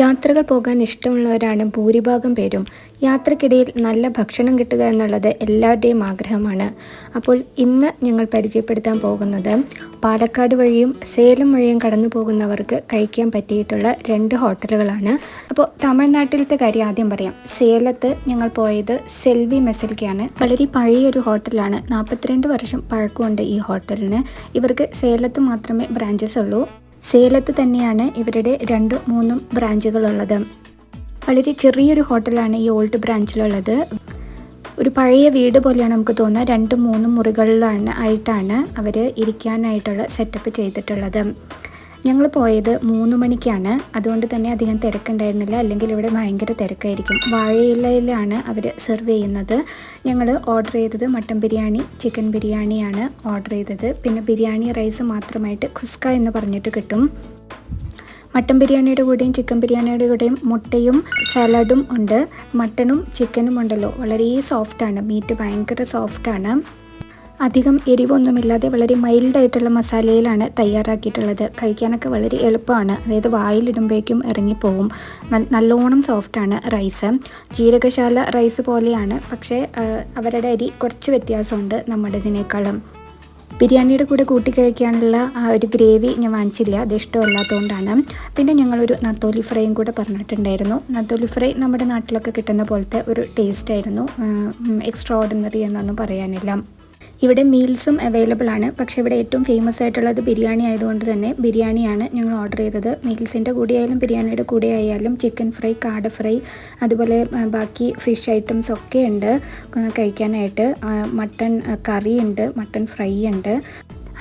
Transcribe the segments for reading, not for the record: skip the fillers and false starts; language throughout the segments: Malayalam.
യാത്രകൾ പോകാൻ ഇഷ്ടമുള്ളവരാണ് ഭൂരിഭാഗം പേരും. യാത്രക്കിടയിൽ നല്ല ഭക്ഷണം കിട്ടുക എന്നുള്ളത് എല്ലാവരുടെയും ആഗ്രഹമാണ്. അപ്പോൾ ഇന്ന് ഞങ്ങൾ പരിചയപ്പെടുത്താൻ പോകുന്നത് പാലക്കാട് വഴിയും സേലം വഴിയും കടന്നു പോകുന്നവർക്ക് കഴിക്കാൻ പറ്റിയിട്ടുള്ള 2 ഹോട്ടലുകളാണ്. അപ്പോൾ തമിഴ്നാട്ടിലത്തെ കാര്യം ആദ്യം പറയാം. സേലത്ത് ഞങ്ങൾ പോയത് സെൽവി മെസൽക്കാണ്. വളരെ പഴയൊരു ഹോട്ടലാണ്. 42 വർഷം പഴക്കമുണ്ട് ഈ ഹോട്ടലിന്. ഇവർക്ക് സേലത്ത് മാത്രമേ ബ്രാഞ്ചസ് ഉള്ളൂ. സേലത്ത് തന്നെയാണ് ഇവരുടെ 2-3 ബ്രാഞ്ചുകളുള്ളത്. വളരെ ചെറിയൊരു ഹോട്ടലാണ് ഈ ഓൾഡ് ബ്രാഞ്ചിലുള്ളത്. ഒരു പഴയ വീട് പോലെയാണ് നമുക്ക് തോന്നുക. 2-3 മുറികളിലായിട്ടാണ് അവർ ഇരിക്കാനായിട്ടുള്ള സെറ്റപ്പ് ചെയ്തിട്ടുള്ളത്. ഞങ്ങൾ പോയത് 3 മണിക്കാണ്. അതുകൊണ്ട് തന്നെ അധികം തിരക്കുണ്ടായിരുന്നില്ല. അല്ലെങ്കിൽ ഇവിടെ ഭയങ്കര തിരക്കായിരിക്കും. വാഴയിലയിലാണ് അവർ സെർവ് ചെയ്യുന്നത്. ഞങ്ങൾ ഓർഡർ ചെയ്തത് മട്ടൻ ബിരിയാണി, ചിക്കൻ ബിരിയാണിയാണ് ഓർഡർ ചെയ്തത്. പിന്നെ ബിരിയാണി റൈസ് മാത്രമായിട്ട് ഖുസ്ക എന്ന് പറഞ്ഞിട്ട് കിട്ടും. മട്ടൻ ബിരിയാണിയുടെ കൂടെയും ചിക്കൻ ബിരിയാണിയുടെ കൂടെയും മുട്ടയും സലാഡും ഉണ്ട്. മട്ടനും ചിക്കനും ഉണ്ടല്ലോ, വളരെ സോഫ്റ്റാണ്. മീറ്റ് ഭയങ്കര സോഫ്റ്റാണ്. അധികം എരിവൊന്നുമില്ലാതെ വളരെ മൈൽഡായിട്ടുള്ള മസാലയിലാണ് തയ്യാറാക്കിയിട്ടുള്ളത്. കഴിക്കാനൊക്കെ വളരെ എളുപ്പമാണ്. അതായത് വായിലിടുമ്പോഴേക്കും ഇറങ്ങിപ്പോവും. നല്ലോണം സോഫ്റ്റാണ് റൈസ്. ജീരകശാല റൈസ് പോലെയാണ്. പക്ഷേ അവരുടെ അരി കുറച്ച് വ്യത്യാസമുണ്ട് നമ്മുടേതിനേക്കാളും. ബിരിയാണിയുടെ കൂടെ കൂട്ടി കഴിക്കാനുള്ള ആ ഒരു ഗ്രേവി ഞാൻ വാങ്ങിച്ചില്ല, അത് ഇഷ്ടമല്ലാത്തതുകൊണ്ടാണ്. പിന്നെ ഞങ്ങളൊരു നത്തോലി ഫ്രൈയും കൂടെ പറഞ്ഞിട്ടുണ്ടായിരുന്നു. നത്തോലി ഫ്രൈ നമ്മുടെ നാട്ടിലൊക്കെ കിട്ടുന്ന പോലത്തെ ഒരു ടേസ്റ്റായിരുന്നു. എക്സ്ട്രാ ഓർഡിനറി എന്നൊന്നും പറയാനില്ല. ഇവിടെ മീൽസും അവൈലബിൾ ആണ്. പക്ഷേ ഇവിടെ ഏറ്റവും ഫേമസ് ആയിട്ടുള്ളത് ബിരിയാണി ആയതുകൊണ്ട് തന്നെ ബിരിയാണിയാണ് ഞങ്ങൾ ഓർഡർ ചെയ്തത്. മീൽസിൻ്റെ കൂടെ ആയാലും ബിരിയാണിയുടെ കൂടെ ആയാലും ചിക്കൻ ഫ്രൈ, കാട ഫ്രൈ, അതുപോലെ ബാക്കി ഫിഷ് ഐറ്റംസ് ഒക്കെ ഉണ്ട് കഴിക്കാനായിട്ട്. മട്ടൺ കറി ഉണ്ട്, മട്ടൺ ഫ്രൈ ഉണ്ട്.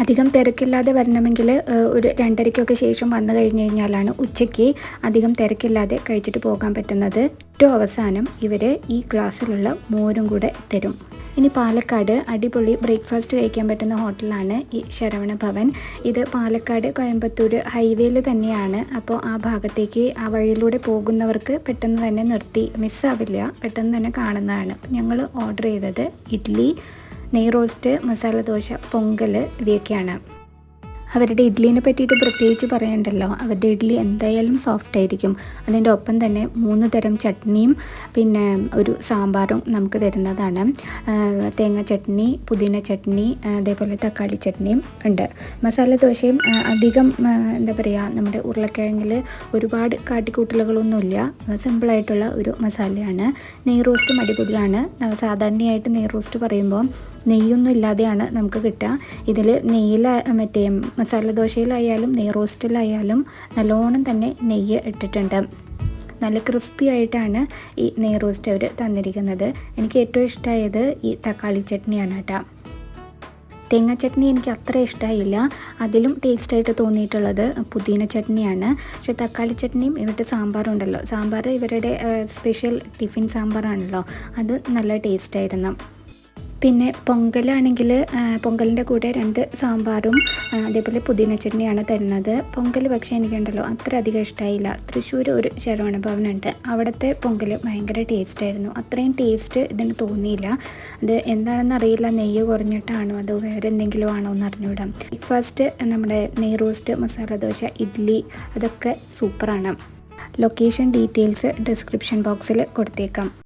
അധികം തിരക്കില്ലാതെ വരണമെങ്കിൽ ഒരു 2:30ക്കൊക്കെ ശേഷം വന്നു കഴിഞ്ഞ് കഴിഞ്ഞാലാണ് ഉച്ചയ്ക്ക് അധികം തിരക്കില്ലാതെ കഴിച്ചിട്ട് പോകാൻ പറ്റുന്നത്. ഏറ്റവും അവസാനം ഇവർ ഈ ഗ്ലാസ്സിലുള്ള മോരും കൂടെ തരും. ഇനി പാലക്കാട് അടിപൊളി ബ്രേക്ക്ഫാസ്റ്റ് കഴിക്കാൻ പറ്റുന്ന ഹോട്ടലാണ് ഈ ശരവണ ഭവൻ. ഇത് പാലക്കാട് കോയമ്പത്തൂർ ഹൈവേയിൽ തന്നെയാണ്. അപ്പോൾ ആ ഭാഗത്തേക്ക് ആ വഴിയിലൂടെ പോകുന്നവർക്ക് പെട്ടെന്ന് തന്നെ നിർത്തി മിസ്സാവില്ല, പെട്ടെന്ന് തന്നെ കാണുന്നതാണ്. ഞങ്ങൾ ഓർഡർ ചെയ്തത് ഇഡ്ഡലി, നെയ് റോസ്റ്റ്, മസാല ദോശ, പൊങ്കൽ ഇവയൊക്കെയാണ്. അവരുടെ ഇഡ്ഡലിനെ പറ്റിയിട്ട് പ്രത്യേകിച്ച് പറയണ്ടല്ലോ. അവരുടെ ഇഡ്ഡലി എന്തായാലും സോഫ്റ്റ് ആയിരിക്കും. അതിൻ്റെ ഒപ്പം തന്നെ 3 തരം ചട്നിയും പിന്നെ ഒരു സാമ്പാറും നമുക്ക് തരുന്നതാണ്. തേങ്ങ ചട്നി, പുതിന ചട്നി, അതേപോലെ തക്കാളി ചട്നിയും ഉണ്ട്. മസാല ദോശയും അധികം എന്താ പറയുക, നമ്മുടെ ഉരുളക്കിഴങ്ങിൽ ഒരുപാട് കാട്ടിക്കൂട്ടലുകളൊന്നുമില്ല. സിമ്പിളായിട്ടുള്ള ഒരു മസാലയാണ്. നെയ് റോസ്റ്റും അടിപൊളിയാണ്. സാധാരണയായിട്ട് നെയ് റോസ്റ്റ് പറയുമ്പോൾ നെയ്യൊന്നും ഇല്ലാതെയാണ് നമുക്ക് കിട്ടുക. ഇതിൽ നെയ്യിൽ മറ്റേ മസാല ദോശയിലായാലും നെയ് റോസ്റ്റിലായാലും നല്ലോണം തന്നെ നെയ്യ് ഇട്ടിട്ടുണ്ട്. നല്ല ക്രിസ്പി ആയിട്ടാണ് ഈ നെയ് റോസ്റ്റ് അവർ തന്നിരിക്കുന്നത്. എനിക്ക് ഏറ്റവും ഇഷ്ടമായത് ഈ തക്കാളി ചട്നിയാണ് കേട്ടോ. തേങ്ങ ചട്നി എനിക്ക് അത്ര ഇഷ്ടമായില്ല. അതിലും ടേസ്റ്റായിട്ട് തോന്നിയിട്ടുള്ളത് പുതിന ചട്നിയാണ്. പക്ഷേ തക്കാളി ചട്നിയും ഇവരുടെ സാമ്പാറുണ്ടല്ലോ, സാമ്പാർ ഇവരുടെ സ്പെഷ്യൽ ടിഫിൻ സാമ്പാറാണല്ലോ, അത് നല്ല ടേസ്റ്റായിരുന്നു. പിന്നെ പൊങ്കലാണെങ്കിൽ പൊങ്കലിൻ്റെ കൂടെ 2 സാമ്പാറും അതേപോലെ പുതിന ചട്നിയാണ് തരുന്നത്. പൊങ്കൽ പക്ഷേ എനിക്കുണ്ടല്ലോ അത്ര അധികം ഇഷ്ടമായില്ല. തൃശ്ശൂർ ഒരു ശരവണ ഭവനുണ്ട്, അവിടുത്തെ പൊങ്കൽ ഭയങ്കര ടേസ്റ്റായിരുന്നു. അത്രയും ടേസ്റ്റ് ഇതിന് തോന്നിയില്ല. അത് എന്താണെന്ന് അറിയില്ല, നെയ്യ് കുറഞ്ഞിട്ടാണോ അതോ വേറെ എന്തെങ്കിലും ആണോ എന്ന് അറിഞ്ഞുവിടാം. ബ്രേക്ക്ഫാസ്റ്റ് നമ്മുടെ നെയ് റോസ്റ്റ്, മസാല ദോശ, ഇഡ്ഡലി അതൊക്കെ സൂപ്പറാണ്. ലൊക്കേഷൻ ഡീറ്റെയിൽസ് ഡിസ്ക്രിപ്ഷൻ ബോക്സിൽ കൊടുത്തേക്കാം.